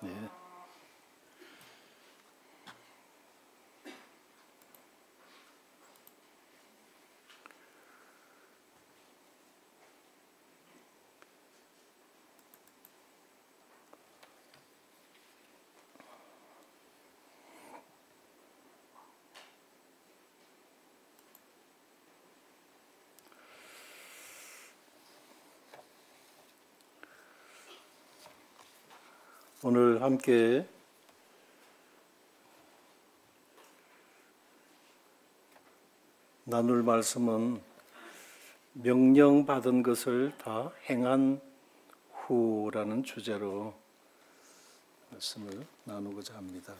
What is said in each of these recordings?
네. 오늘 함께 나눌 말씀은 명령받은 것을 다 행한 후라는 주제로 말씀을 나누고자 합니다.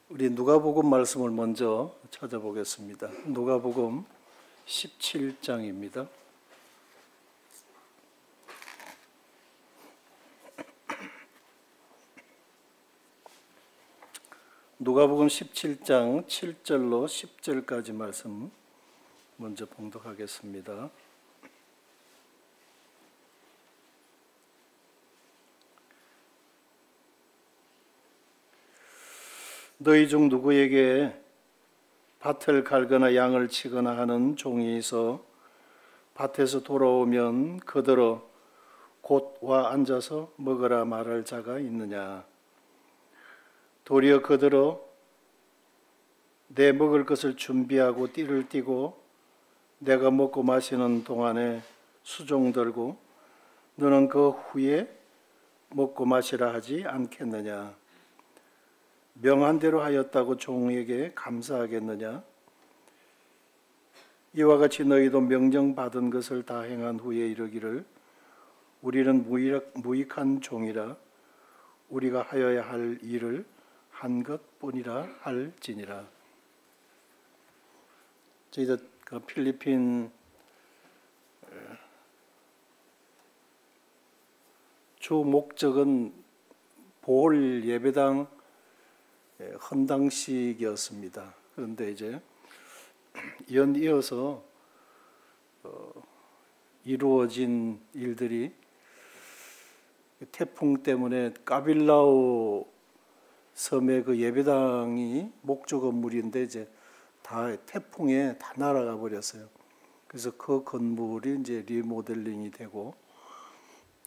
우리 누가복음 말씀을 먼저 찾아보겠습니다. 누가복음 17장입니다. 누가복음 17장 7절로 10절까지 말씀 먼저 봉독하겠습니다. 너희 중 누구에게 밭을 갈거나 양을 치거나 하는 종이 있어 밭에서 돌아오면 그대로 곧 와 앉아서 먹으라 말할 자가 있느냐? 도리어 그대로 내 먹을 것을 준비하고 띠를 띠고 내가 먹고 마시는 동안에 수종 들고 너는 그 후에 먹고 마시라 하지 않겠느냐? 명한 대로 하였다고 종에게 감사하겠느냐? 이와 같이 너희도 명령받은 것을 다 행한 후에 이르기를 우리는 무익한 종이라 우리가 하여야 할 일을 한 것뿐이라 할지니라. 저희들 그 필리핀 주 목적은 보홀 예배당 헌당식이었습니다. 그런데 이제 연이어서 이루어진 일들이 태풍 때문에 까빌라오 섬의 그 예배당이 목조 건물인데 이제 다 태풍에 다 날아가 버렸어요. 그래서 그 건물이 이제 리모델링이 되고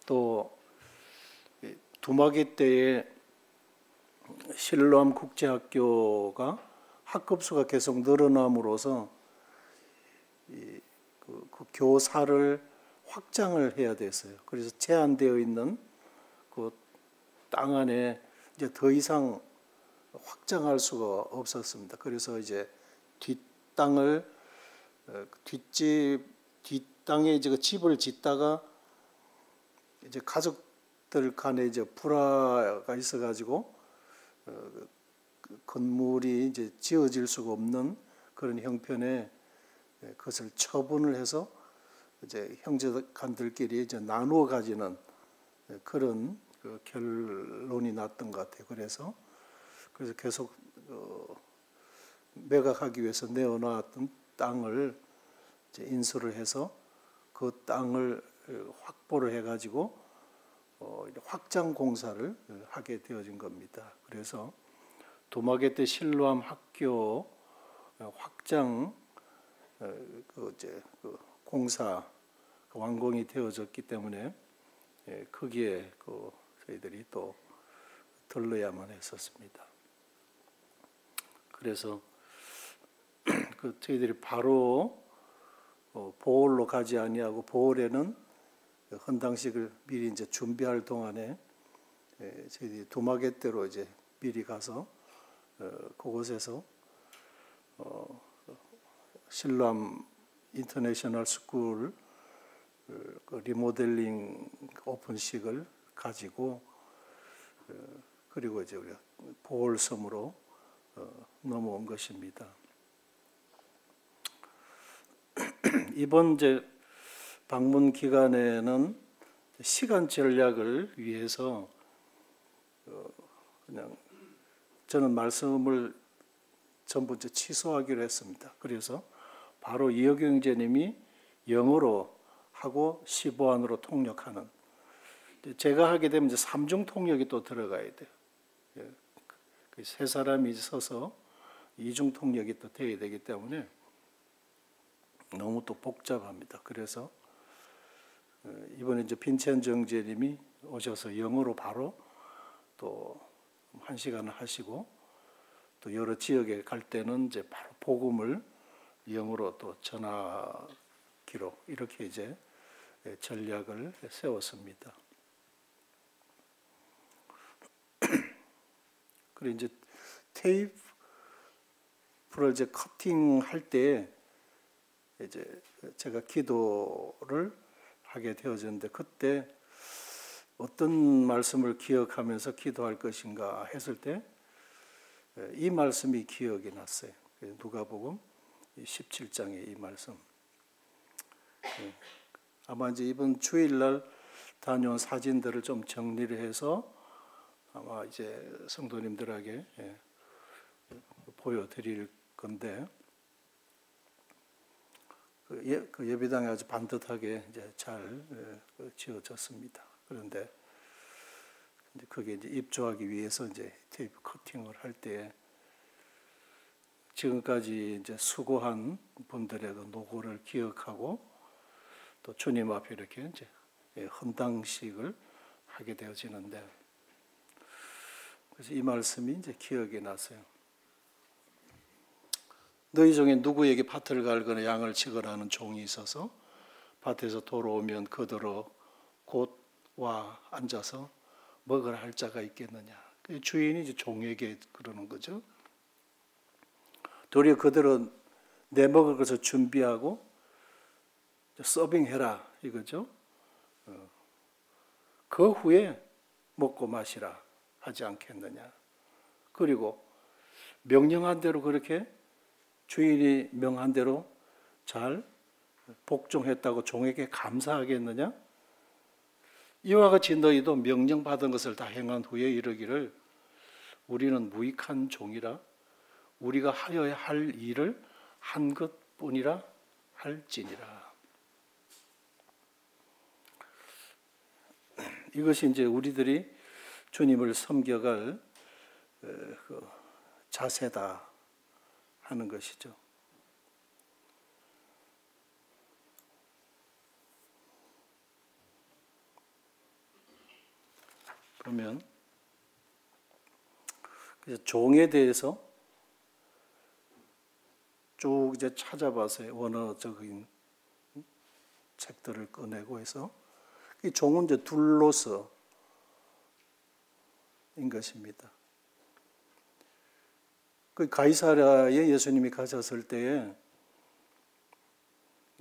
또 두마기 때에 실로암 국제학교가 학급수가 계속 늘어남으로써 그 교사를 확장을 해야 됐어요. 그래서 제한되어 있는 그 땅 안에 이제 더 이상 확장할 수가 없었습니다. 그래서 이제 뒷땅을 뒷땅에 이제 그 집을 짓다가 이제 가족들 간에 이제 불화가 있어가지고 그 건물이 이제 지어질 수가 없는 그런 형편에 그것을 처분을 해서 이제 형제간들끼리 이제 나누어 가지는 그런 그 결론이 났던 것 같아요. 그래서 계속 매각하기 위해서 내어놨던 땅을 이제 인수를 해서 그 땅을 확보를 해가지고 확장 공사를 하게 되어진 겁니다. 그래서 도마게 때 실로암 학교 확장 그 공사 완공이 되어졌기 때문에 거기에 저희들이 또 들러야만 했었습니다. 그래서 저희들이 바로 보홀로 가지 아니하고 보홀에는 헌당식을 미리 이제 준비할 동안에 저희들이 두마게대로 이제 미리 가서 그곳에서 실로암 인터내셔널 스쿨 리모델링 오픈식을 가지고 그리고 이제 우리가 보홀섬으로 넘어온 것입니다. 이번 이제 방문 기간에는 시간 전략을 위해서 그냥 저는 말씀을 전부 이제 취소하기로 했습니다. 그래서 바로 이혁영 형제님이 영어로 하고 시보안으로 통역하는, 제가 하게 되면 이제 삼중 통역이 또 들어가야 돼요. 세 사람이 서서 이중 통역이 또 돼야 되기 때문에 너무 또 복잡합니다. 그래서 이번에 이제 빈첸 형제님이 오셔서 영어로 바로 또 1시간을 하시고, 또 여러 지역에 갈 때는 이제 바로 복음을 영어로 또 전하기로 이렇게 이제 전략을 세웠습니다. 그리고 이제 테이프를 이제 커팅할 때 이제 제가 기도를 하게 되어졌는데, 그때 어떤 말씀을 기억하면서 기도할 것인가 했을 때 이 말씀이 기억이 났어요. 누가복음 17장의 이 말씀. 아마 이제 이번 주일날 다녀온 사진들을 좀 정리를 해서 아마 이제 성도님들에게 보여드릴 건데, 그 예배당이 아주 반듯하게 이제 잘 지어졌습니다. 그런데 그게 이제 입주하기 위해서 이제 테이프 커팅을 할 때 지금까지 이제 수고한 분들의 그 노고를 기억하고 또 주님 앞에 이렇게 이제 헌당식을 하게 되어지는데, 그래서 이 말씀이 이제 기억이 나서요. 너희 중에 누구에게 밭을 갈거나 양을 치거나 하는 종이 있어서 밭에서 돌아오면 그대로 곧 와 앉아서 먹으라 할 자가 있겠느냐. 주인이 이제 종에게 그러는 거죠. 도리어 그대로 내 먹을 것을 준비하고 서빙해라 이거죠. 그 후에 먹고 마시라 하지 않겠느냐. 그리고 명령한 대로 그렇게 주인이 명한 대로 잘 복종했다고 종에게 감사하겠느냐? 이와 같이 너희도 명령받은 것을 다 행한 후에 이르기를 우리는 무익한 종이라 우리가 하여야 할 일을 한 것뿐이라 할지니라. 이것이 이제 우리들이 주님을 섬겨갈 그 자세다 하는 것이죠. 그러면 그래서 종에 대해서 쭉 이제 찾아봐서 원어적인 책들을 꺼내고 해서 이 종은 이제 둘로서인 것입니다. 그 가이사랴에 예수님이 가셨을 때에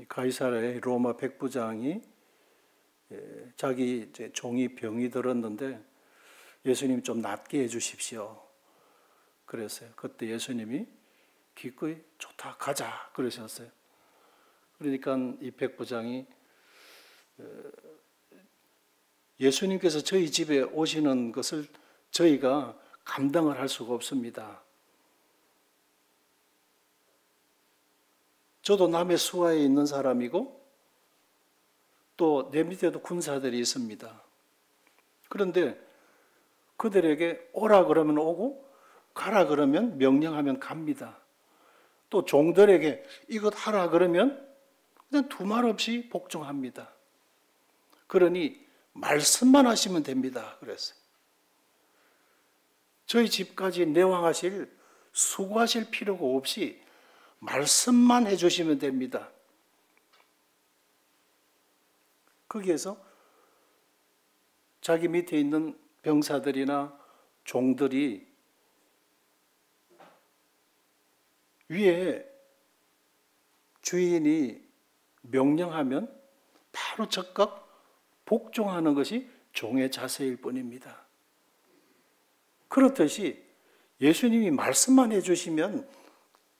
가이사랴의 로마 백부장이 자기 이제 종이 병이 들었는데 예수님 좀 낫게 해주십시오. 그랬어요. 그때 예수님이 기꺼이 좋다 가자 그러셨어요. 그러니까 이 백부장이 예수님께서 저희 집에 오시는 것을 저희가 감당을 할 수가 없습니다. 저도 남의 수하에 있는 사람이고 또 내 밑에도 군사들이 있습니다. 그런데 그들에게 오라 그러면 오고 가라 그러면 명령하면 갑니다. 또 종들에게 이것 하라 그러면 그냥 두말 없이 복종합니다. 그러니 말씀만 하시면 됩니다. 그랬어요. 저희 집까지 내왕하실 수고하실 필요가 없이 말씀만 해주시면 됩니다. 거기에서 자기 밑에 있는 병사들이나 종들이 위에 주인이 명령하면 바로 즉각 복종하는 것이 종의 자세일 뿐입니다. 그렇듯이 예수님이 말씀만 해주시면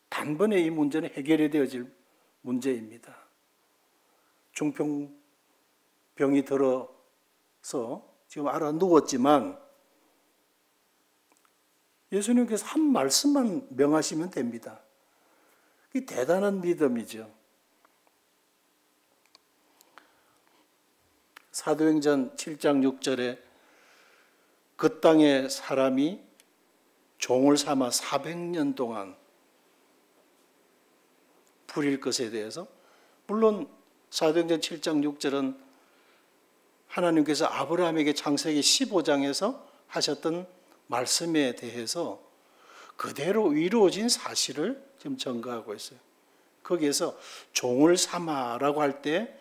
단번에 이 문제는 해결이 되어질 문제입니다. 중풍병이 들어서 지금 알아 누웠지만 예수님께서 한 말씀만 명하시면 됩니다. 이 대단한 믿음이죠. 사도행전 7장 6절에 그 땅에 사람이 종을 삼아 400년 동안 부릴 것에 대해서, 물론 사도행전 7장 6절은 하나님께서 아브라함에게 창세기 15장에서 하셨던 말씀에 대해서 그대로 이루어진 사실을 지금 전가하고 있어요. 거기에서 종을 삼아라고 할 때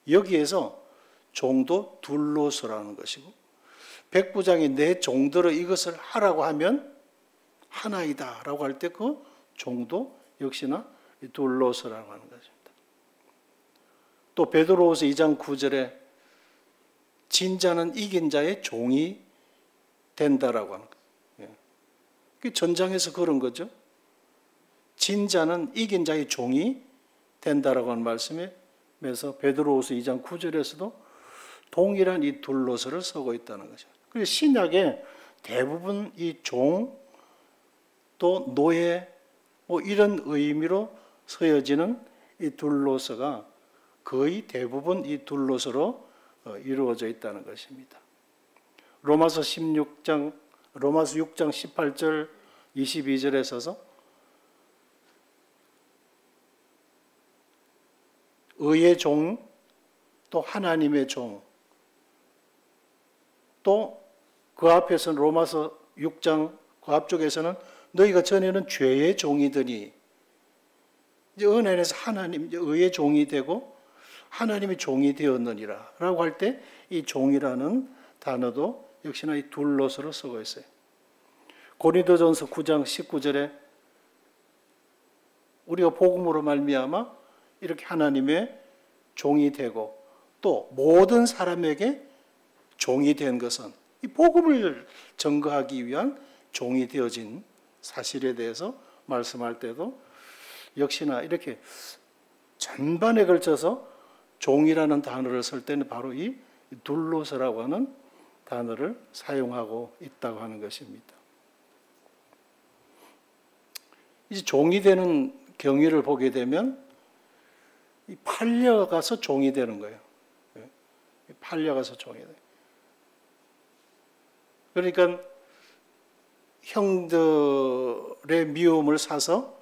여기에서 종도 둘로서라는 것이고, 백부장이 내 종들을 이것을 하라고 하면 하나이다 라고 할 때 그 종도 역시나 둘로서라고 하는 것입니다. 또 베드로후서 2장 9절에 진자는 이긴 자의 종이 된다라고 하는 거예요. 그 전장에서 그런 거죠. 진자는 이긴 자의 종이 된다라고 하는 말씀에서 베드로후서 2장 9절에서도 동일한 이 둘로서를 쓰고 있다는 거죠. 그래서 신약에 대부분 이 종 또 노예 뭐 이런 의미로 쓰여지는 이 둘로서가 거의 대부분 이 둘로서로 이루어져 있다는 것입니다. 로마서 6장 18절 22절에 서서 의의 종, 또 하나님의 종, 또 그 앞에서는 로마서 6장 그 앞쪽에서는 너희가 전에는 죄의 종이더니 이제 은혜 안에서 하나님 의의 종이 되고 하나님의 종이 되었느니라 라고 할 때 이 종이라는 단어도 역시나 이 둘로서로 쓰고 있어요. 고린도전서 9장 19절에 우리가 복음으로 말미암아 이렇게 하나님의 종이 되고 또 모든 사람에게 종이 된 것은 이 복음을 증거하기 위한 종이 되어진 사실에 대해서 말씀할 때도 역시나 이렇게 전반에 걸쳐서 종이라는 단어를 쓸 때는 바로 이 둘로서라고 하는 단어를 사용하고 있다고 하는 것입니다. 이제 종이 되는 경위를 보게 되면 팔려가서 종이 되는 거예요. 팔려가서 종이 돼요. 그러니까 형들의 미움을 사서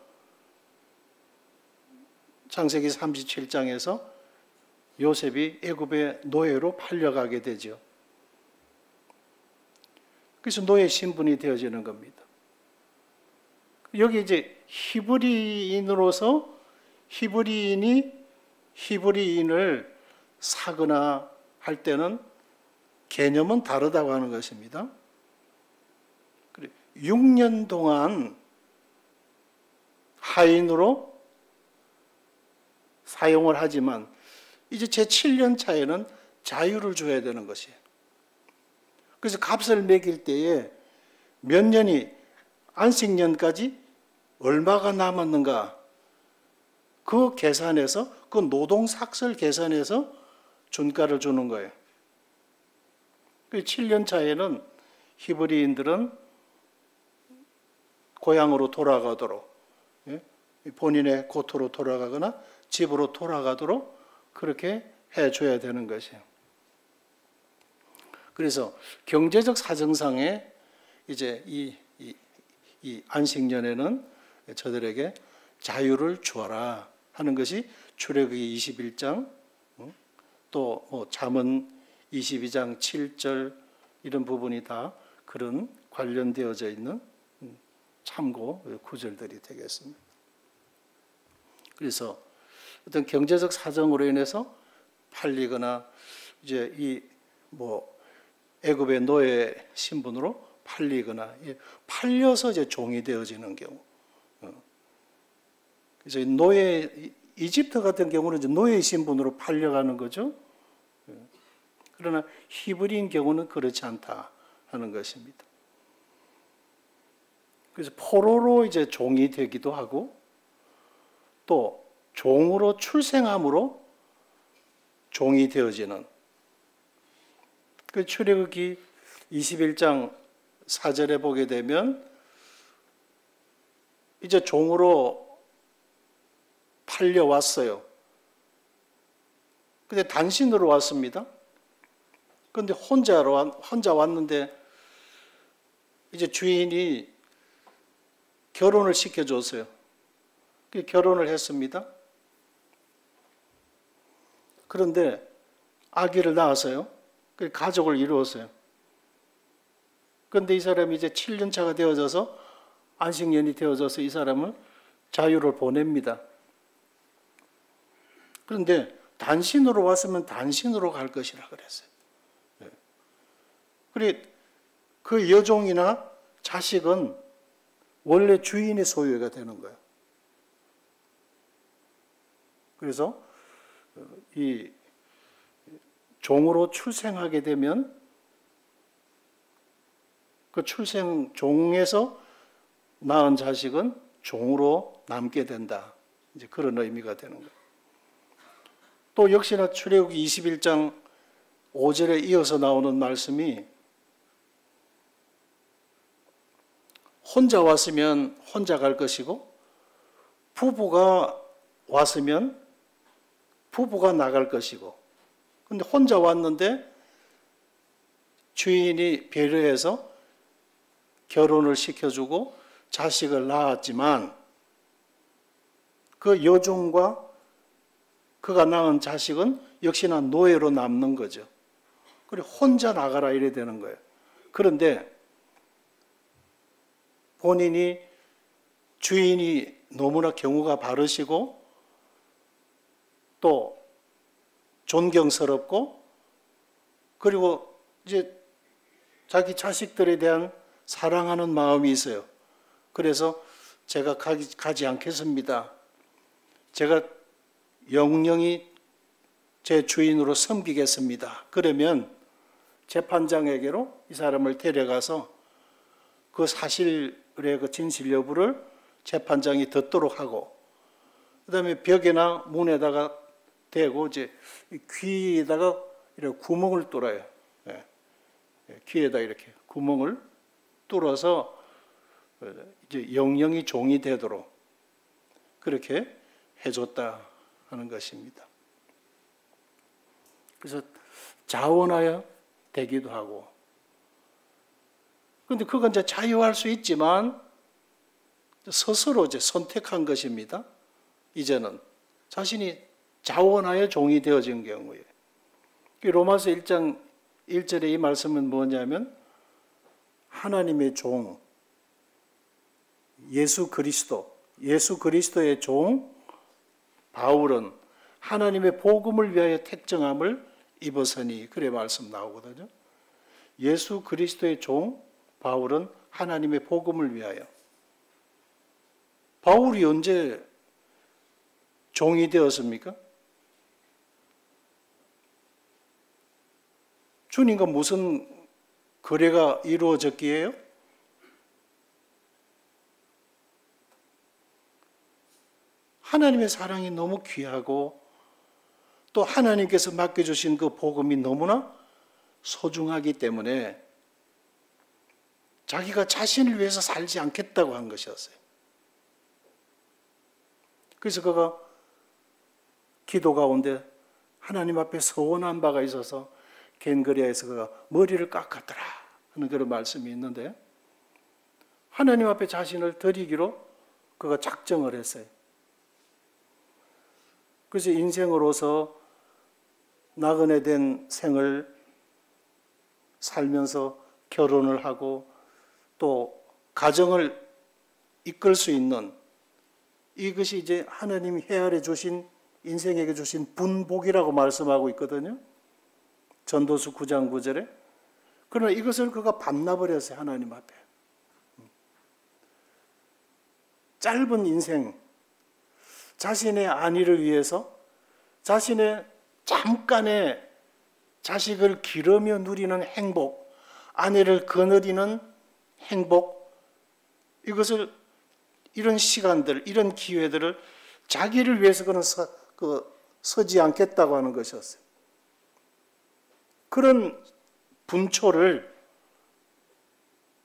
창세기 37장에서 요셉이 애굽의 노예로 팔려가게 되죠. 그래서 노예 신분이 되어지는 겁니다. 여기 이제 히브리인으로서 히브리인이 히브리인을 사거나 할 때는 개념은 다르다고 하는 것입니다. 6년 동안 하인으로 사용을 하지만 이제 제 7년 차에는 자유를 줘야 되는 것이에요. 그래서 값을 매길 때에 몇 년이 안식년까지 얼마가 남았는가 그 계산해서 그 노동삭설 계산해서 준가를 주는 거예요. 7년 차에는 히브리인들은 고향으로 돌아가도록 본인의 고토로 돌아가거나 집으로 돌아가도록 그렇게 해줘야 되는 것이에요. 그래서 경제적 사정상에 이제 이 안식년에는 저들에게 자유를 주어라 하는 것이 출애굽기 21장 또 뭐 잠언 22장 7절 이런 부분이 다 그런 관련되어져 있는 참고 구절들이 되겠습니다. 그래서 어떤 경제적 사정으로 인해서 팔리거나 이제 이 뭐 애굽의 노예 신분으로 팔리거나 팔려서 이제 종이 되어지는 경우. 그래서 노예 이집트 같은 경우는 이제 노예 신분으로 팔려가는 거죠. 그러나 히브리인 경우는 그렇지 않다 하는 것입니다. 그래서 포로로 이제 종이 되기도 하고 또 종으로 출생함으로 종이 되어지는. 그 출애굽기 21장 4절에 보게 되면 이제 종으로 팔려왔어요. 근데 단신으로 왔습니다. 그런데 혼자 왔는데 이제 주인이 결혼을 시켜줬어요. 결혼을 했습니다. 그런데 아기를 낳았어요. 가족을 이루었어요. 그런데 이 사람이 이제 7년 차가 되어져서 안식년이 되어져서 이 사람을 자유를 보냅니다. 그런데 단신으로 왔으면 단신으로 갈 것이라 그랬어요. 그래 그 여종이나 자식은 원래 주인의 소유가 되는 거예요. 그래서 이 종으로 출생하게 되면 그 종에서 낳은 자식은 종으로 남게 된다. 이제 그런 의미가 되는 거예요. 또 역시나 출애굽기 21장 5절에 이어서 나오는 말씀이 혼자 왔으면 혼자 갈 것이고 부부가 왔으면 부부가 나갈 것이고, 근데 혼자 왔는데 주인이 배려해서 결혼을 시켜주고 자식을 낳았지만 그 여종과 그가 낳은 자식은 역시나 노예로 남는 거죠. 그리고 혼자 나가라 이래 되는 거예요. 그런데 본인이 주인이 너무나 경우가 바르시고 또 존경스럽고 그리고 이제 자기 자식들에 대한 사랑하는 마음이 있어요. 그래서 제가 가지 않겠습니다. 제가 영영히 제 주인으로 섬기겠습니다. 그러면 재판장에게로 이 사람을 데려가서 그 사실의 그 진실 여부를 재판장이 듣도록 하고, 그 다음에 벽이나 문에다가 대고 이제 귀에다가 이렇게 구멍을 뚫어요. 귀에다 이렇게 구멍을 뚫어서 이제 영영이 종이 되도록 그렇게 해줬다 하는 것입니다. 그래서 자원하여 되기도 하고, 그런데 그건 이제 자유할 수 있지만 스스로 이제 선택한 것입니다. 이제는 자신이 자원하여 종이 되어진 경우에. 로마서 1장 1절에 이 말씀은 뭐냐면 하나님의 종, 예수 그리스도의 종 바울은 하나님의 복음을 위하여 택정함을 입었으니, 그래 말씀 나오거든요. 예수 그리스도의 종 바울은 하나님의 복음을 위하여. 바울이 언제 종이 되었습니까? 주님과 무슨 거래가 이루어졌기에요? 하나님의 사랑이 너무 귀하고 또 하나님께서 맡겨주신 그 복음이 너무나 소중하기 때문에 자기가 자신을 위해서 살지 않겠다고 한 것이었어요. 그래서 그가 기도 가운데 하나님 앞에 서원한 바가 있어서 겐그리아에서 그가 머리를 깎았더라 하는 그런 말씀이 있는데, 하나님 앞에 자신을 드리기로 그가 작정을 했어요. 그래서 인생으로서 나그네 된 생을 살면서 결혼을 하고 또 가정을 이끌 수 있는, 이것이 이제 하나님이 헤아려 주신, 인생에게 주신 분복이라고 말씀하고 있거든요. 전도서 9장 9절에. 그러나 이것을 그가 반납버렸어요. 하나님 앞에. 짧은 인생, 자신의 안위를 위해서 자신의 잠깐의 자식을 기르며 누리는 행복, 아내를 거느리는 행복, 이것을, 이런 시간들, 이런 기회들을 자기를 위해서 그는 서지 않겠다고 하는 것이었어요. 그런 분초를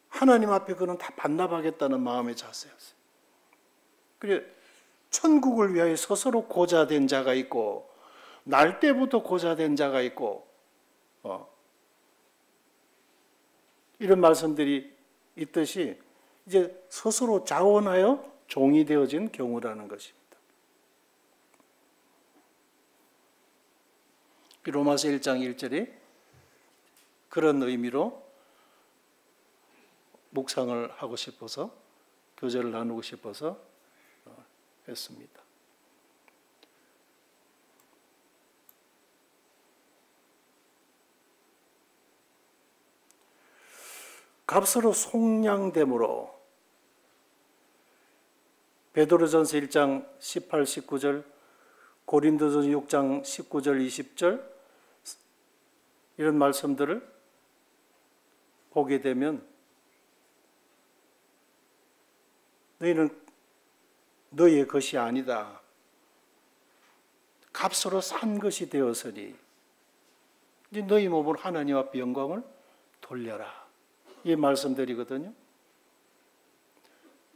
하나님 앞에 그는 다 반납하겠다는 마음의 자세였어요. 그래 천국을 위하여 스스로 고자된 자가 있고 날 때부터 고자된 자가 있고 이런 말씀들이 있듯이 이제 스스로 자원하여 종이 되어진 경우라는 것입니다. 로마서 1장 1절이 그런 의미로 묵상을 하고 싶어서 교제를 나누고 싶어서 했습니다. 값으로 속량됨으로 베드로전서 1장 18, 19절, 고린도전서 6장 19절, 20절 이런 말씀들을 보게 되면 너희는 너희의 것이 아니다. 값으로 산 것이 되었으니 이제 너희 몸으로 하나님 앞에 영광을 돌려라. 이 말씀들이거든요.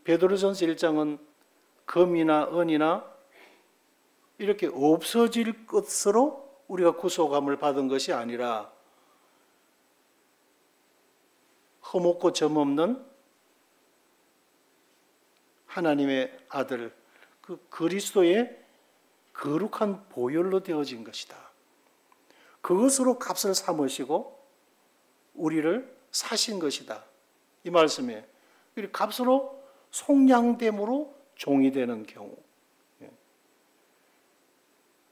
베드로전서 1장은 금이나 은이나 이렇게 없어질 것으로 우리가 구속함을 받은 것이 아니라 흠없고 점없는 하나님의 아들 그 그리스도의 거룩한 보혈로 되어진 것이다. 그것으로 값을 삼으시고 우리를 사신 것이다. 이 말씀이에요. 값으로 속량됨으로 종이 되는 경우.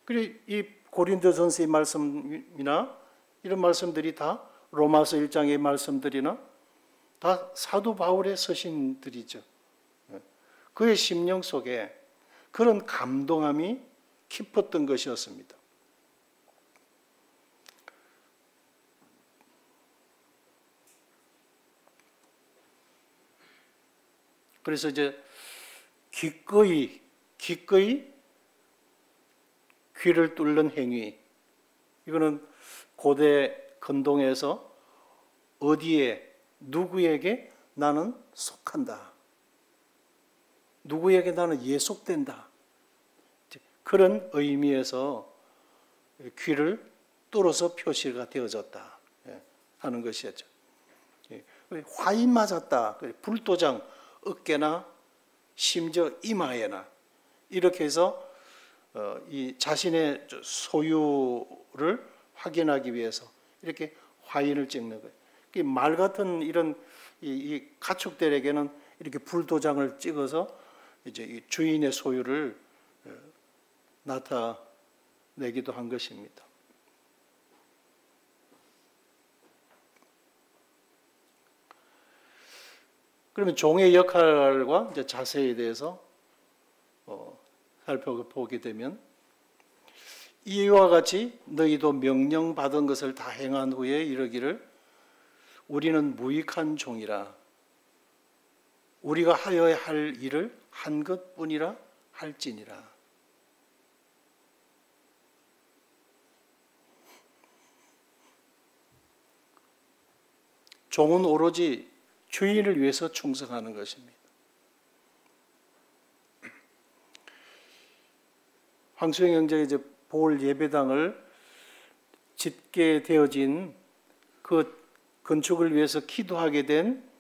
그리고 이 고린도전서의 말씀이나 이런 말씀들이 다 로마서 1장의 말씀들이나 다 사도 바울의 서신들이죠. 그의 심령 속에 그런 감동함이 깊었던 것이었습니다. 그래서 이제 기꺼이 귀를 뚫는 행위, 이거는 고대 근동에서 어디에 누구에게 나는 속한다, 누구에게 나는 예속된다, 그런 의미에서 귀를 뚫어서 표시가 되어졌다 하는 것이었죠. 화인 맞았다, 불도장 어깨나 심지어 이마에나 이렇게 해서 이 자신의 소유를 확인하기 위해서 이렇게 화인을 찍는 거예요. 말 같은 이런 이 가축들에게는 이렇게 불도장을 찍어서 이제 이 주인의 소유를 나타내기도 한 것입니다. 그러면 종의 역할과 이제 자세에 대해서 살펴보게 되면 이와 같이 너희도 명령받은 것을 다 행한 후에 이르기를 우리는 무익한 종이라 우리가 하여야 할 일을 한 것뿐이라 할지니라. 종은 오로지 주인을 위해서 충성하는 것입니다. 황수영 형제가 이제 볼 예배당을 짓게 되어진 그 건축을 위해서 기도하게 된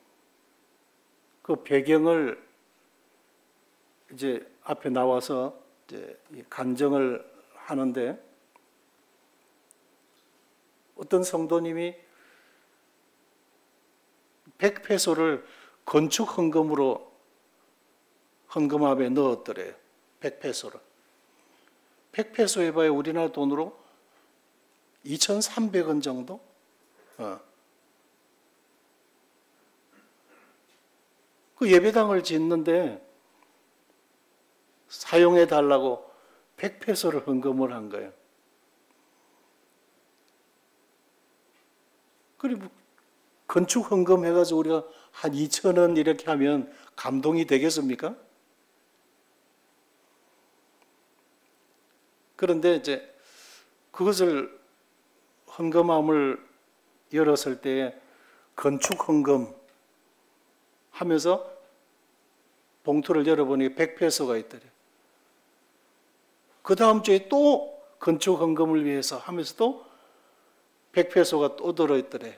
그 배경을 이제 앞에 나와서 이제 간증을 하는데 어떤 성도님이 100페소를 건축 헌금으로 헌금함에 넣었더래요. 100페소를. 100페소 해봐야 우리나라 돈으로 2,300원 정도? 그 예배당을 짓는데 사용해 달라고 100페소를 헌금을 한 거예요. 그리고 건축 헌금 해가지고 우리가 한 2,000원 이렇게 하면 감동이 되겠습니까? 그런데 이제 그것을 헌금함을 열었을 때 건축 헌금 하면서 봉투를 열어보니 100페소가 있더래. 그 다음 주에 또 건축 헌금을 위해서 하면서도 100페소가 또 들어있더래요.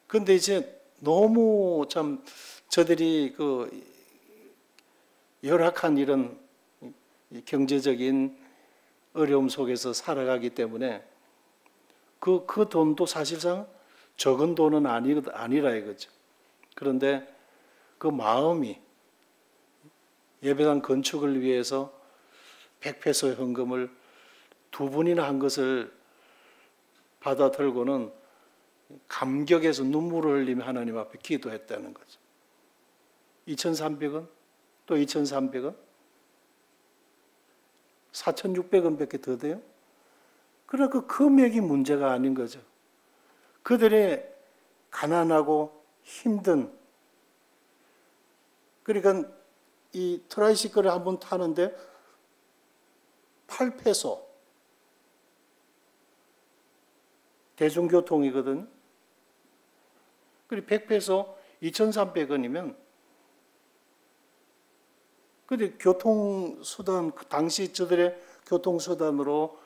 근데 이제 너무 참 저들이 그 열악한 이런 경제적인 어려움 속에서 살아가기 때문에 그 돈도 사실상 적은 돈은 아니라 이거죠. 그런데 그 마음이 예배당 건축을 위해서 100페소의 헌금을 2분이나 한 것을 받아 들고는 감격에서 눈물을 흘리며 하나님 앞에 기도했다는 거죠. 2,300원? 또 2,300원? 4,600원밖에 더 돼요? 그러니까 그 금액이 문제가 아닌 거죠. 그들의 가난하고 힘든, 그러니까 이 트라이시클을 한번 타는데 8페소 대중교통이거든요. 그리고 100페소 2,300원이면 근데 교통수단, 당시 저들의 교통수단으로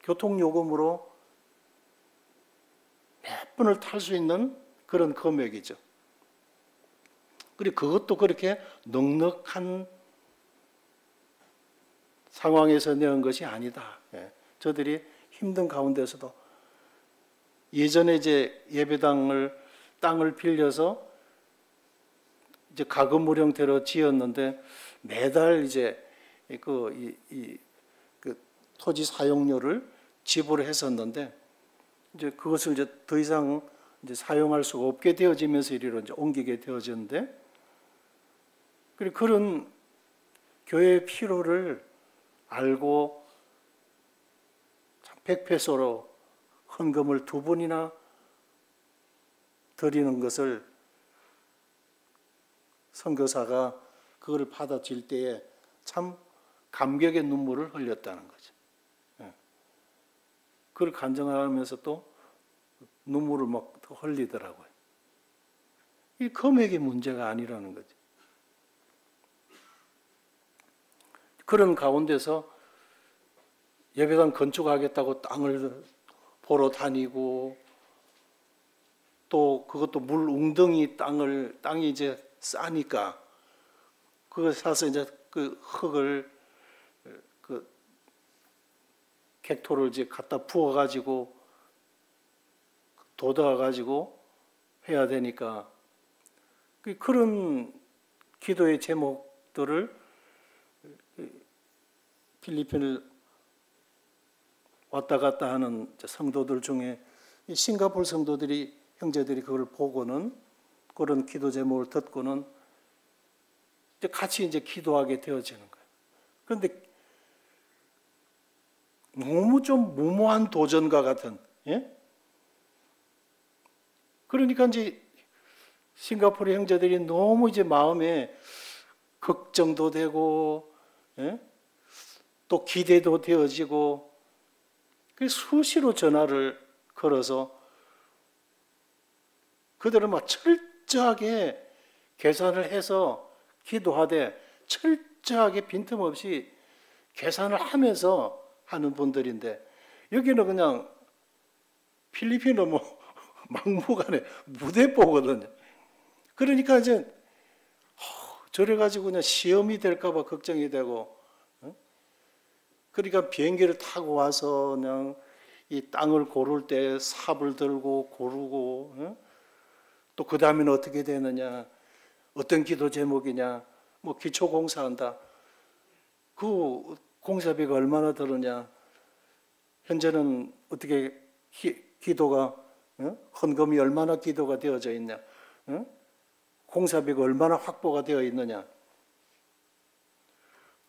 교통요금으로 몇 분을 탈 수 있는 그런 금액이죠. 그리고 그것도 그렇게 넉넉한 상황에서 내은 것이 아니다. 저들이 힘든 가운데서도 예전에 이제 예배당을 땅을 빌려서 이제 가금무령대로 지었는데 매달 이제 그 토지 사용료를 지불했었는데 이제 그것을 이제 더 이상 이제 사용할 수가 없게 되어지면서 이리로 이제 옮기게 되어졌는데 그리고 그런 교회의 필요를 알고 100페소로 헌금을 2번이나 드리는 것을 선교사가 그걸 받아칠 때에 참 감격의 눈물을 흘렸다는 거죠. 그걸 간증하면서 또 눈물을 막 흘리더라고요. 이 금액의 문제가 아니라는 거죠. 그런 가운데서 예배당 건축하겠다고 땅을 보러 다니고 또 그것도 물 웅덩이 땅이 이제 싸니까 그걸 사서 이제 그 흙을 그 객토를 이제 갖다 부어 가지고 돋아 가지고 해야 되니까 그런 기도의 제목들을 필리핀을 왔다 갔다 하는 성도들 중에 싱가포르 성도들이 형제들이 그걸 보고는 그런 기도 제목을 듣고는 이제 같이 이제 기도하게 되어지는 거예요. 그런데 너무 좀 무모한 도전과 같은, 예? 그러니까 이제 싱가포르 형제들이 너무 이제 마음에 걱정도 되고, 예? 또 기대도 되어지고, 수시로 전화를 걸어서 그들은 막 철저하게 계산을 해서 기도하되 철저하게 빈틈없이 계산을 하면서 하는 분들인데 여기는 그냥 필리핀은 뭐 막무가내 무대뽀거든요. 그러니까 이제 저래 가지고 그냥 시험이 될까 봐 걱정이 되고 그러니까 비행기를 타고 와서 그냥 이 땅을 고를 때 삽을 들고 고르고 또 그 다음에는 어떻게 되느냐 어떤 기도 제목이냐 뭐 기초공사한다 그 공사비가 얼마나 들었냐 현재는 어떻게 기도가 헌금이 얼마나 기도가 되어져 있냐 공사비가 얼마나 확보가 되어 있느냐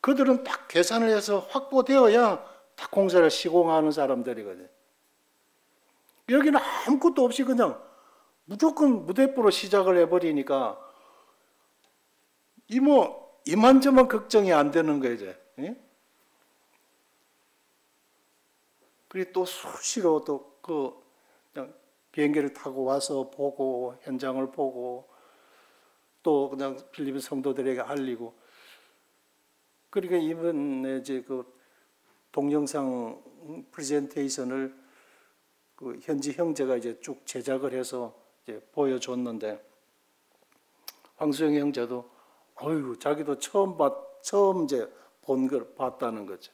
그들은 딱 계산을 해서 확보되어야 딱 공사를 시공하는 사람들이거든. 여기는 아무것도 없이 그냥 무조건 무대뽀로 시작을 해버리니까 이만저만 걱정이 안 되는 거예요. 이제. 그리고 또 수시로 또 그냥 비행기를 타고 와서 보고 현장을 보고 또 그냥 필리핀 성도들에게 알리고. 그러니까 이번에 이제 그 동영상 프레젠테이션을 그 현지 형제가 이제 쭉 제작을 해서 이제 보여줬는데, 황수영 형제도 어휴 자기도 처음 이제 본 걸 봤다는 거죠.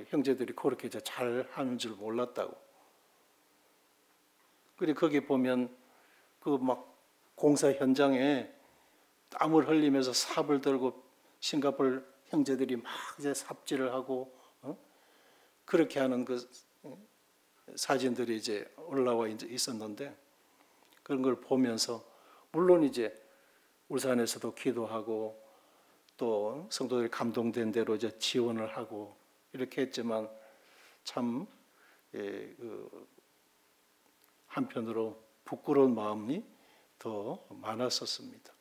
형제들이 그렇게 이제 잘 하는 줄 몰랐다고. 그리고 거기 보면 그 막 공사 현장에 땀을 흘리면서 삽을 들고 싱가포르 형제들이 막 이제 삽질을 하고 그렇게 하는 그 사진들이 이제 올라와 있었는데, 그런 걸 보면서 물론 이제 울산에서도 기도하고 또 성도들이 감동된 대로 이제 지원을 하고 이렇게 했지만 참 한편으로 부끄러운 마음이 더 많았었습니다.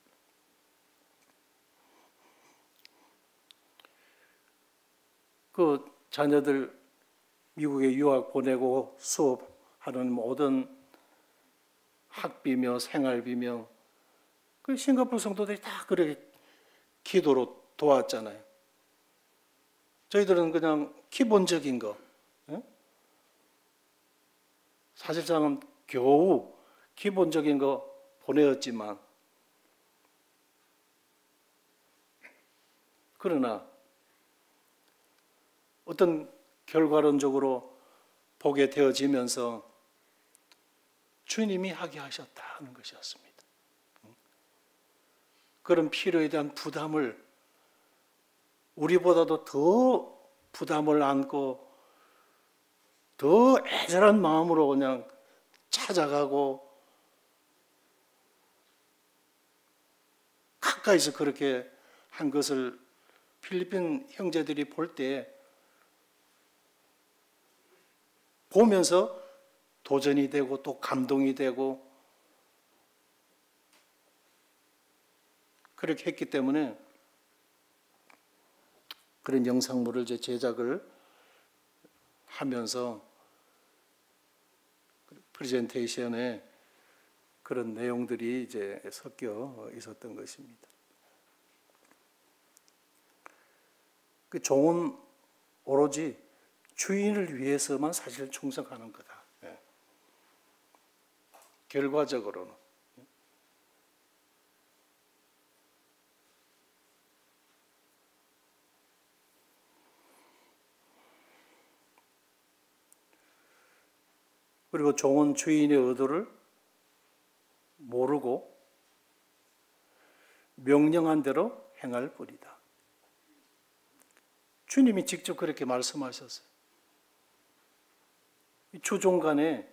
그 자녀들 미국에 유학 보내고 수업하는 모든 학비며 생활비며 그 싱가포르 성도들이 다 그렇게 기도로 도왔잖아요. 저희들은 그냥 기본적인 거, 사실상은 겨우 기본적인 거 보내었지만, 그러나 어떤 결과론적으로 보게 되어지면서 주님이 하게 하셨다는 것이었습니다. 그런 필요에 대한 부담을, 우리보다도 더 부담을 안고 더 애절한 마음으로 그냥 찾아가고 가까이서 그렇게 한 것을 필리핀 형제들이 볼 때 보면서 도전이 되고 또 감동이 되고 그렇게 했기 때문에 그런 영상물을 이제 제작을 하면서 프레젠테이션에 그런 내용들이 이제 섞여 있었던 것입니다. 그 종은 오로지 주인을 위해서만 사실 충성하는 거다. 결과적으로는. 그리고 종은 주인의 의도를 모르고 명령한 대로 행할 뿐이다. 주님이 직접 그렇게 말씀하셨어요. 주종 간의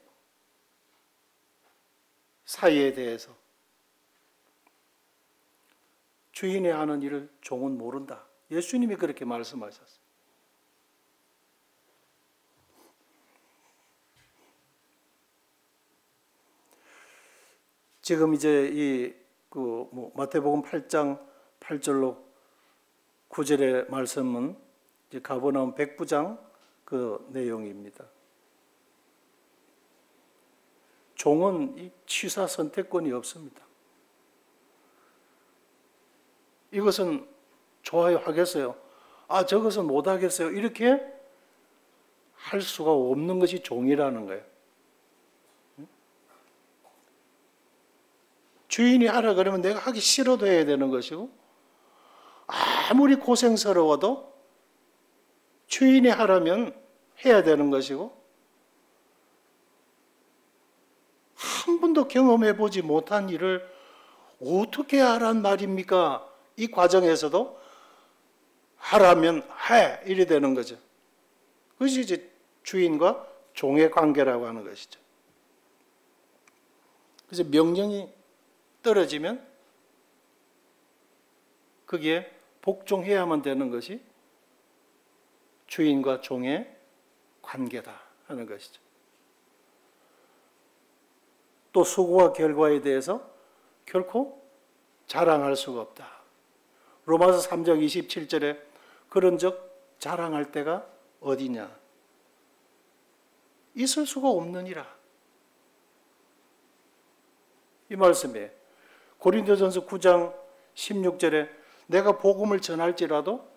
사이에 대해서 주인이 하는 일을 종은 모른다. 예수님이 그렇게 말씀하셨어요. 지금 이제 마태복음 8장 8절로 9절의 말씀은 이제 가버나움 백부장 그 내용입니다. 종은 이 취사 선택권이 없습니다. 이것은 좋아요 하겠어요. 저것은 못 하겠어요. 이렇게 할 수가 없는 것이 종이라는 거예요. 주인이 하라 그러면 내가 하기 싫어도 해야 되는 것이고, 아무리 고생스러워도 주인이 하라면 해야 되는 것이고, 한 번도 경험해 보지 못한 일을 어떻게 하란 말입니까? 이 과정에서도 하라면 해 이래 되는 거죠. 그것이 이제 주인과 종의 관계라고 하는 것이죠. 그래서 명령이 떨어지면 거기에 복종해야만 되는 것이 주인과 종의 관계다 하는 것이죠. 또 수고와 결과에 대해서 결코 자랑할 수가 없다. 로마서 3장 27절에 그런즉 자랑할 때가 어디냐. 있을 수가 없느니라. 이 말씀에 고린도전서 9장 16절에 내가 복음을 전할지라도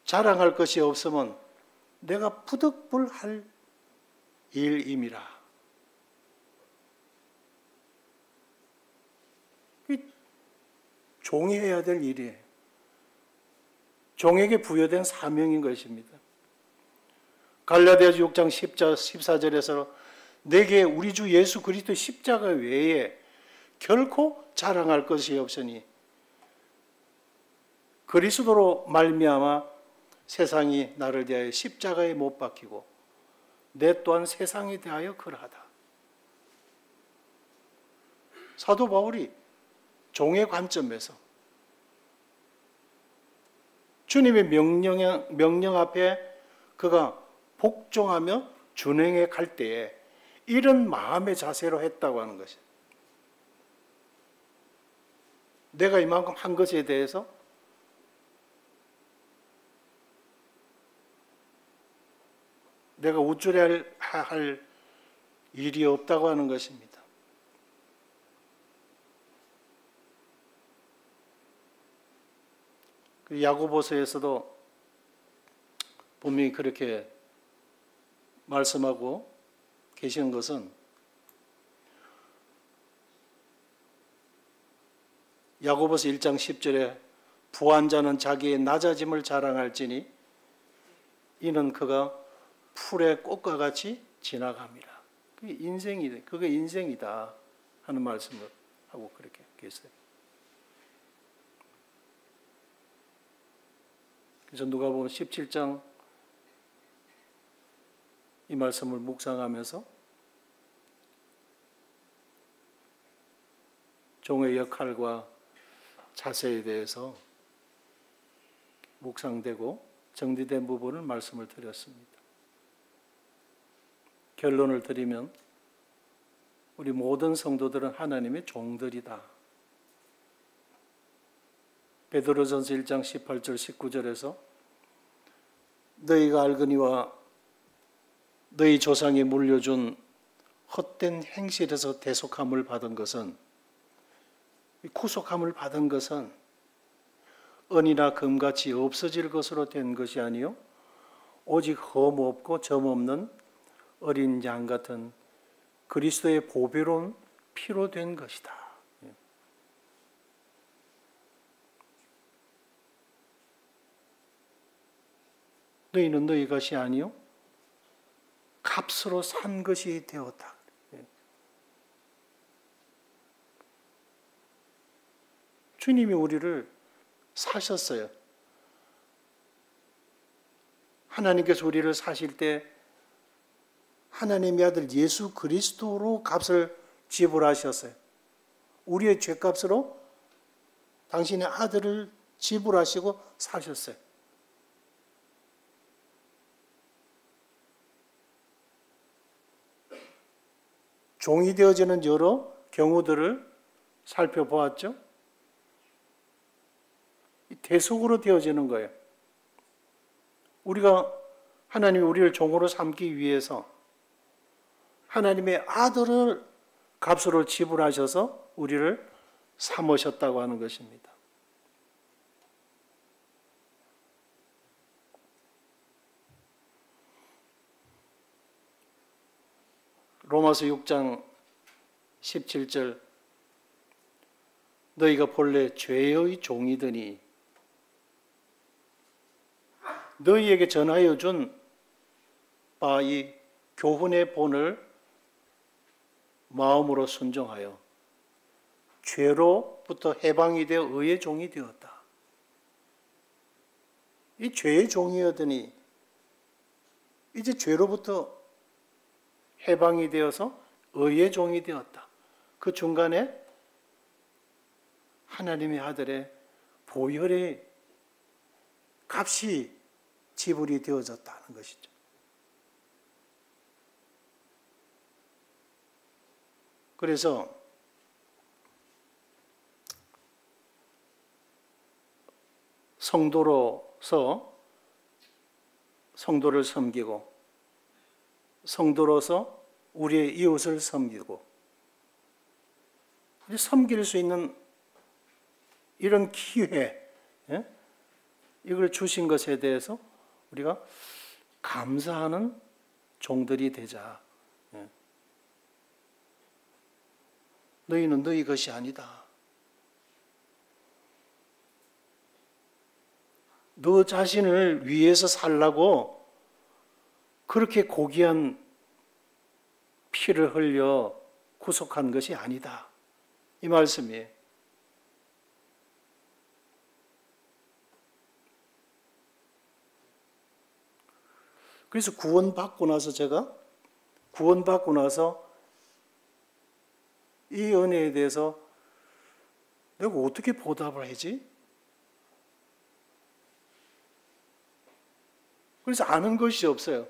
자랑할 것이 없으면 내가 부득불할 일임이라. 종이 해야 될 일이에요. 종에게 부여된 사명인 것입니다. 갈라디아서 6장 14절에서 내게 우리 주 예수 그리스도 십자가 외에 결코 자랑할 것이 없으니 그리스도로 말미암아 세상이 나를 대하여 십자가에 못 박히고 내 또한 세상에 대하여 그러하다. 사도 바울이 종의 관점에서 주님의 명령 앞에 그가 복종하며 준행해 갈 때에 이런 마음의 자세로 했다고 하는 것이에요. 내가 이만큼 한 것에 대해서 내가 우쭐해야 할 일이 없다고 하는 것입니다. 야고보서에서도 분명히 그렇게 말씀하고 계시는 것은 야고보서 1장 10절에 부한 자는 자기의 낮아짐을 자랑할지니 이는 그가 풀의 꽃과 같이 지나갑니다. 그게 인생이다 하는 말씀을 하고 그렇게 계세요. 그래서 누가복음 17장 이 말씀을 묵상하면서 종의 역할과 자세에 대해서 묵상되고 정리된 부분을 말씀을 드렸습니다. 결론을 드리면 우리 모든 성도들은 하나님의 종들이다. 베드로전서 1장 18절 19절에서 너희가 알거니와 너희 조상이 물려준 헛된 행실에서 대속함을 받은 것은 구속함을 받은 것은 은이나 금같이 없어질 것으로 된 것이 아니요 오직 흠 없고 점 없는 어린 양 같은 그리스도의 보배로운 피로 된 것이다. 너희는 너희 것이 아니요 값으로 산 것이 되었다. 주님이 우리를 사셨어요. 하나님께서 우리를 사실 때 하나님의 아들 예수 그리스도로 값을 지불하셨어요. 우리의 죄값으로 당신의 아들을 지불하시고 사셨어요. 종이 되어지는 여러 경우들을 살펴보았죠. 대속으로 되어지는 거예요. 하나님이 우리를 종으로 삼기 위해서 하나님의 아들을 값으로 지불하셔서 우리를 삼으셨다고 하는 것입니다. 로마서 6장 17절 너희가 본래 죄의 종이더니 너희에게 전하여 준 바 이 교훈의 본을 마음으로 순종하여 죄로부터 해방이 되어 의의 종이 되었다. 이 죄의 종이었더니 이제 죄로부터 해방이 되어서 의의 종이 되었다. 그 중간에 하나님의 아들의 보혈의 값이 지불이 되어졌다는 것이죠. 그래서 성도로서 성도를 섬기고 성도로서 우리의 이웃을 섬기고 섬길 수 있는 이런 기회, 이걸 주신 것에 대해서 우리가 감사하는 종들이 되자. 너희는 너희 것이 아니다. 너 자신을 위해서 살라고 그렇게 고귀한 피를 흘려 구속한 것이 아니다. 이 말씀이에요. 그래서 구원받고 나서 이 은혜에 대해서 내가 어떻게 보답을 하지? 그래서 아는 것이 없어요.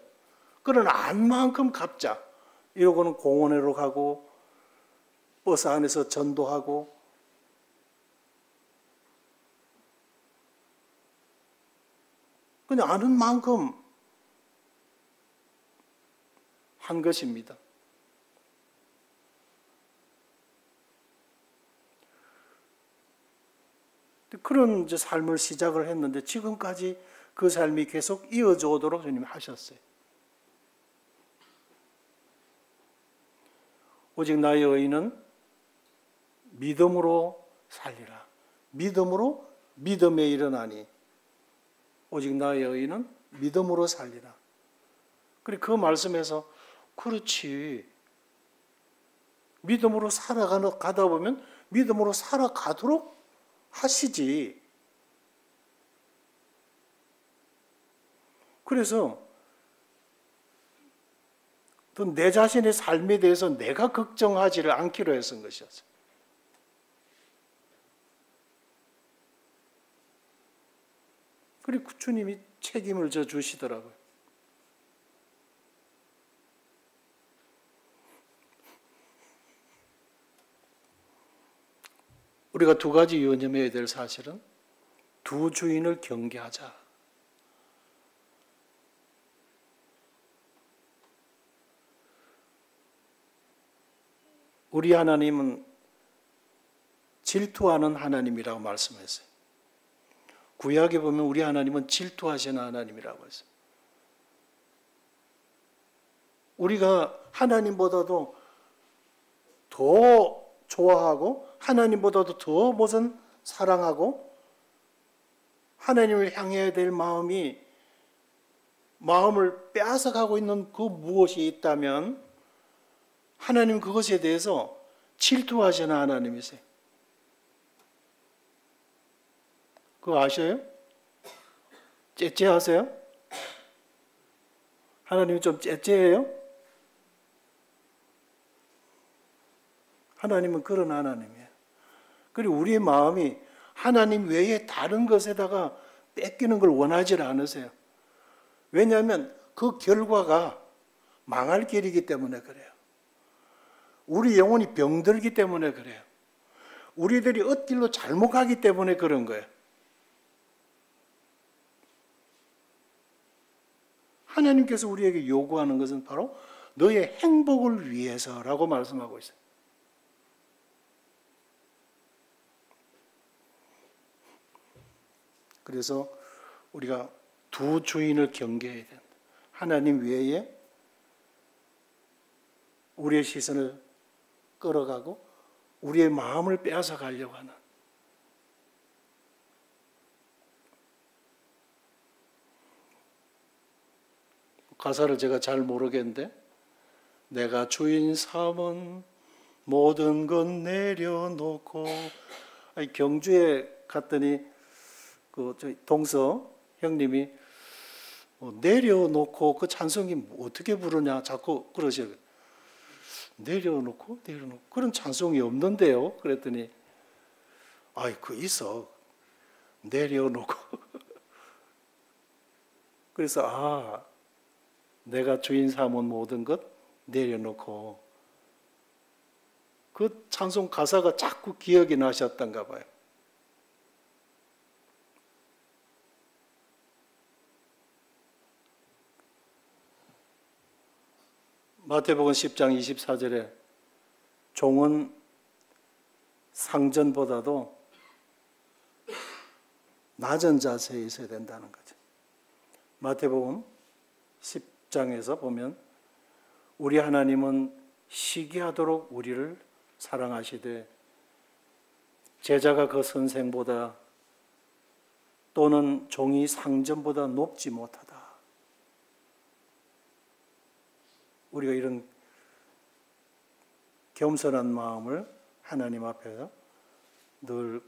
그러나 안 만큼 갚자. 이러고는 공원으로 가고 버스 안에서 전도하고 그냥 아는 만큼 한 것입니다. 그런 이제 삶을 시작을 했는데 지금까지 그 삶이 계속 이어져 오도록 주님이 하셨어요. 오직 나의 의인은 믿음으로 살리라. 믿음으로 믿음에 일어나니 오직 나의 의인은 믿음으로 살리라. 그래 그 말씀에서 그렇지. 믿음으로 살아가다 보면 믿음으로 살아가도록 하시지. 그래서 또 내 자신의 삶에 대해서 내가 걱정하지를 않기로 했던 것이었어요. 그리고 주님이 책임을 져 주시더라고요. 우리가 두 가지 유념해야 될 사실은 두 주인을 경계하자. 우리 하나님은 질투하는 하나님이라고 말씀했어요. 구약에 보면 우리 하나님은 질투하시는 하나님이라고 했어요. 우리가 하나님보다도 더 좋아하고 하나님보다도 더 무슨 사랑하고 하나님을 향해야 될 마음을 빼앗아가고 있는 그 무엇이 있다면 하나님 그것에 대해서 질투하시는 하나님이세요. 그거 아셔요? 째째하세요? 하나님이 좀 째째해요? 하나님은 그런 하나님이에요. 그리고 우리의 마음이 하나님 외에 다른 것에다가 뺏기는 걸 원하지 않으세요. 왜냐하면 그 결과가 망할 길이기 때문에 그래요. 우리 영혼이 병들기 때문에 그래요. 우리들이 엇길로 잘못 가기 때문에 그런 거예요. 하나님께서 우리에게 요구하는 것은 바로 너의 행복을 위해서라고 말씀하고 있어요. 그래서 우리가 두 주인을 경계해야 된다. 하나님 외에 우리의 시선을 끌어가고 우리의 마음을 빼앗아 가려고 하는 가사를 제가 잘 모르겠는데 내가 주인 삼은 모든 것 내려놓고 경주에 갔더니 그 동서 형님이 내려놓고 그 찬송이 어떻게 부르냐 자꾸 그러셔요. 내려놓고 그런 찬송이 없는데요. 그랬더니 그 있어. 내려놓고 그래서 내가 주인 삼은 모든 것 내려놓고 그 찬송 가사가 자꾸 기억이 나셨던가 봐요. 마태복음 10장 24절에 종은 상전보다도 낮은 자세에 있어야 된다는 거죠. 마태복음 10장에서 보면 우리 하나님은 시기하도록 우리를 사랑하시되 제자가 그 선생보다 또는 종이 상전보다 높지 못하다. 우리가 이런 겸손한 마음을 하나님 앞에서 늘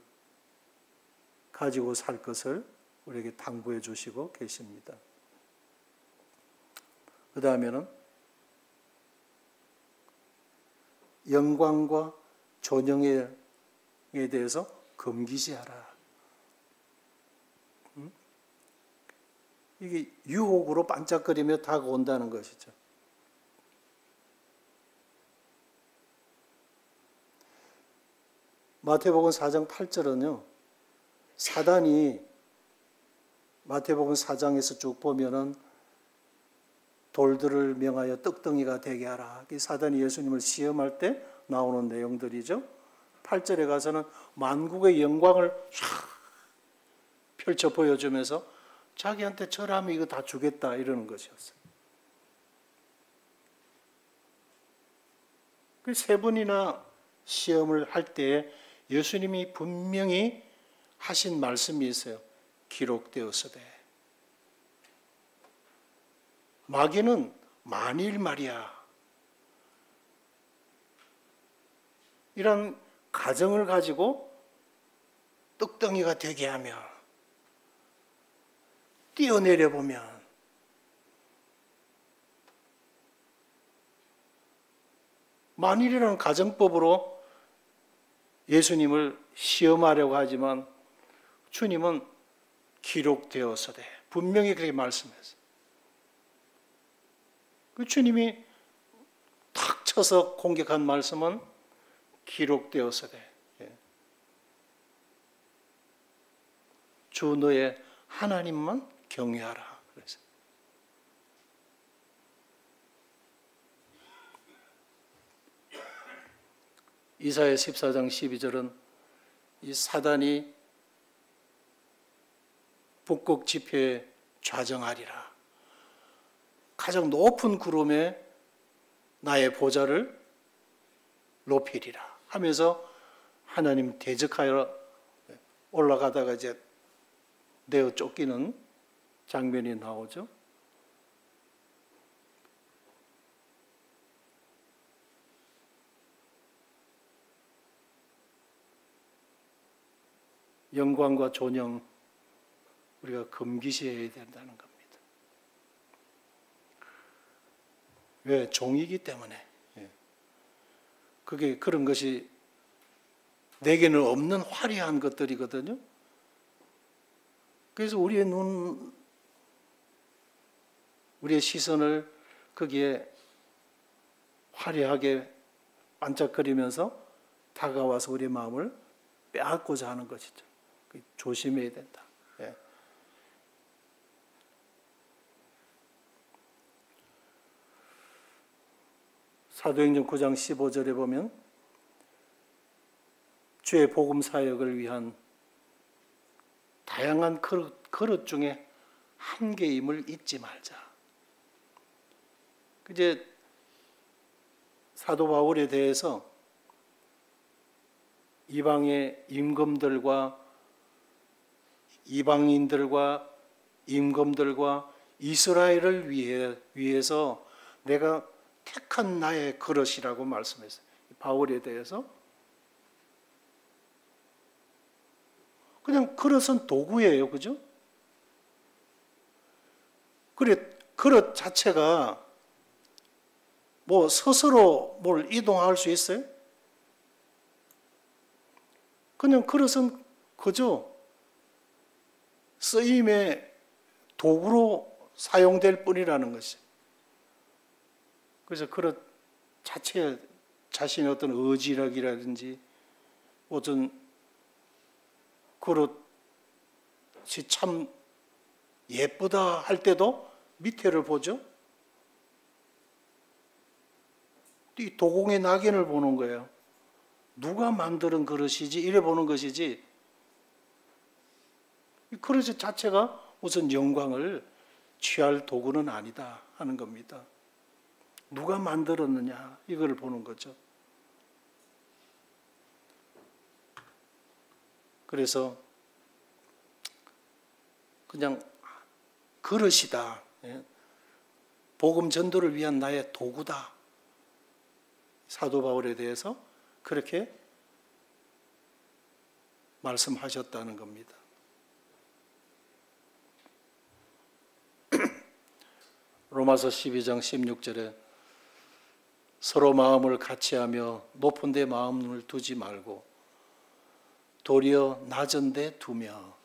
가지고 살 것을 우리에게 당부해 주시고 계십니다. 그 다음에는 영광과 존영에 대해서 금기시하라. 이게 유혹으로 반짝거리며 다가온다는 것이죠. 마태복음 4장 8절은요. 사단이 마태복음 4장에서 쭉 보면은 돌들을 명하여 떡덩이가 되게 하라. 사단이 예수님을 시험할 때 나오는 내용들이죠. 8절에 가서는 만국의 영광을 쫙 펼쳐 보여주면서 자기한테 절하면 이거 다 주겠다 이러는 것이었어요. 그 세 번이나 시험을 할 때 예수님이 분명히 하신 말씀이 있어요. 기록되었으되. 마귀는 만일 말이야. 이런 가정을 가지고 떡덩이가 되게 하며 뛰어내려 보면 만일이라는 가정법으로 예수님을 시험하려고 하지만 주님은 기록되었으되 분명히 그렇게 말씀했어요. 그 주님이 탁 쳐서 공격한 말씀은 기록되었으되 주 너의 하나님만 경외하라. 그래서 이사야 14장 12절은 이 사단이 북극 지표에 좌정하리라. 가장 높은 구름에 나의 보좌를 높이리라 하면서 하나님 대적하여 올라가다가 이제 내어 쫓기는 장면이 나오죠. 영광과 존영 우리가 금기시해야 된다는 겁니다. 왜? 종이기 때문에. 그게 그런 것이 내게는 없는 화려한 것들이거든요. 그래서 우리의 우리의 시선을 거기에 화려하게 반짝거리면서 다가와서 우리의 마음을 빼앗고자 하는 것이죠. 조심해야 된다. 사도행전 9장 15절에 보면 주의 복음 사역을 위한 다양한 그릇 중에 한 개임을 잊지 말자. 이제 사도 바울에 대해서 이방의 임금들과 이방인들과 임금들과 이스라엘을 위해서 내가 택한 나의 그릇이라고 말씀했어요. 바울에 대해서. 그냥 그릇은 도구예요. 그죠? 그래, 그릇 자체가 뭐 스스로 뭘 이동할 수 있어요? 그냥 그릇은 그저 쓰임의 도구로 사용될 뿐이라는 것이. 그래서 그릇 자체에 자신의 어떤 의지력이라든지 어떤 그릇이 참 예쁘다 할 때도 밑에를 보죠. 이 도공의 낙인을 보는 거예요. 누가 만드는 그릇이지 이래 보는 것이지, 이 그릇 자체가 우선 영광을 취할 도구는 아니다 하는 겁니다. 누가 만들었느냐 이걸 보는 거죠. 그래서 그냥 그릇이다, 복음 전도를 위한 나의 도구다, 사도 바울에 대해서 그렇게 말씀하셨다는 겁니다. 로마서 12장 16절에 서로 마음을 같이하며 높은 데 마음을 두지 말고 도리어 낮은 데 두며.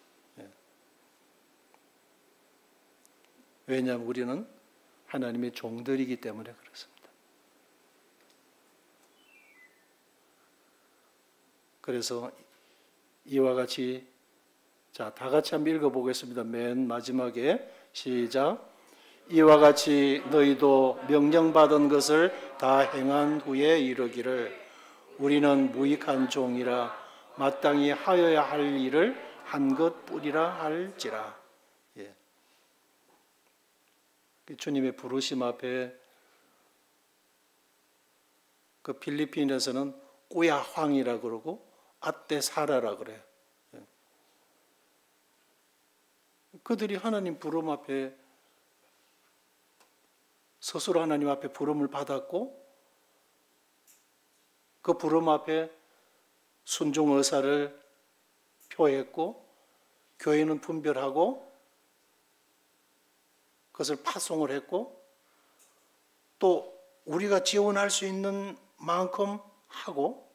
왜냐하면 우리는 하나님의 종들이기 때문에 그렇습니다. 그래서 이와 같이, 자, 다 같이 한번 읽어보겠습니다. 맨 마지막에 시작. 이와 같이 너희도 명령받은 것을 다 행한 후에 이르기를 우리는 무익한 종이라 마땅히 하여야 할 일을 한 것뿐이라 할지라. 예. 주님의 부르심 앞에 그 필리핀에서는 꾸야황이라 그러고 아떼사라라 그래요. 예. 그들이 하나님 부름 앞에 스스로 하나님 앞에 부름을 받았고 그 부름 앞에 순종 의사를 표했고 교회는 분별하고 그것을 파송을 했고 또 우리가 지원할 수 있는 만큼 하고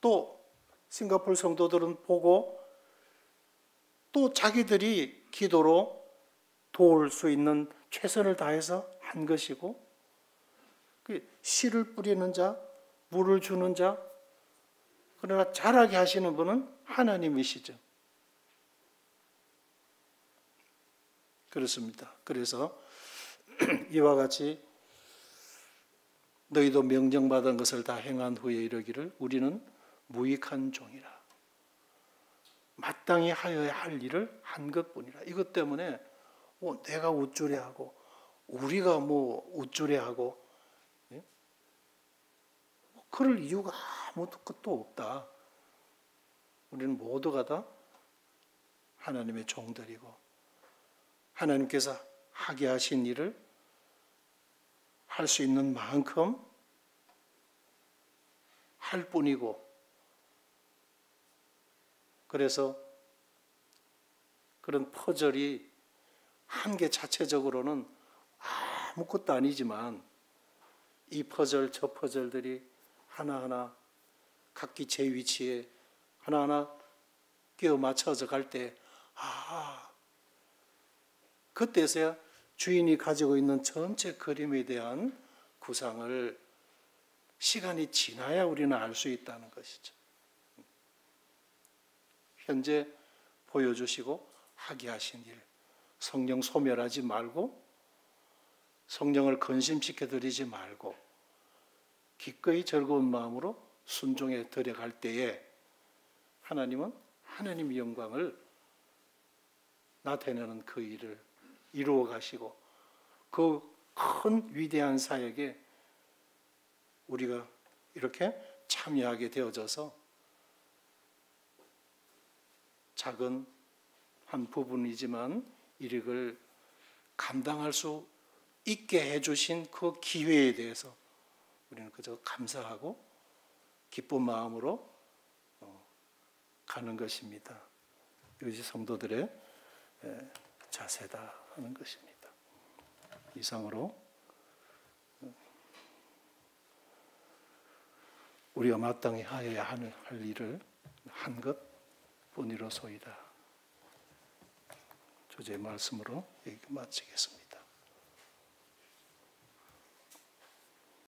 또 싱가포르 성도들은 보고 또 자기들이 기도로 도울 수 있는 최선을 다해서 한 것이고 씨를 뿌리는 자, 물을 주는 자, 그러나 자라게 하시는 분은 하나님이시죠. 그렇습니다. 그래서 이와 같이 너희도 명령받은 것을 다 행한 후에 이르기를 우리는 무익한 종이라 마땅히 하여야 할 일을 한 것뿐이라. 이것 때문에 내가 우쭐해하고 우리가 우쭐해하고 그럴 이유가 아무것도 없다. 우리는 모두가 다 하나님의 종들이고 하나님께서 하게 하신 일을 할 수 있는 만큼 할 뿐이고, 그래서 그런 퍼즐이 한 개 자체적으로는 아무것도 아니지만 이 퍼즐 저 퍼즐들이 하나하나 각기 제 위치에 하나하나 끼워 맞춰져 갈 때 그때서야 주인이 가지고 있는 전체 그림에 대한 구상을 시간이 지나야 우리는 알 수 있다는 것이죠. 현재 보여주시고 하게 하신 일, 성령 소멸하지 말고 성령을 근심시켜 드리지 말고 기꺼이 즐거운 마음으로 순종에 들어갈 때에 하나님은 하나님의 영광을 나타내는 그 일을 이루어 가시고 그 큰 위대한 사역에 우리가 이렇게 참여하게 되어져서 작은 한 부분이지만 이익을 감당할 수 있게 해주신 그 기회에 대해서 우리는 그저 감사하고 기쁜 마음으로 가는 것입니다. 이것이 성도들의 자세다 하는 것입니다. 이상으로 우리가 마땅히 하여야 할 일을 한 것뿐이로소이다. 주제의 말씀으로 마치겠습니다.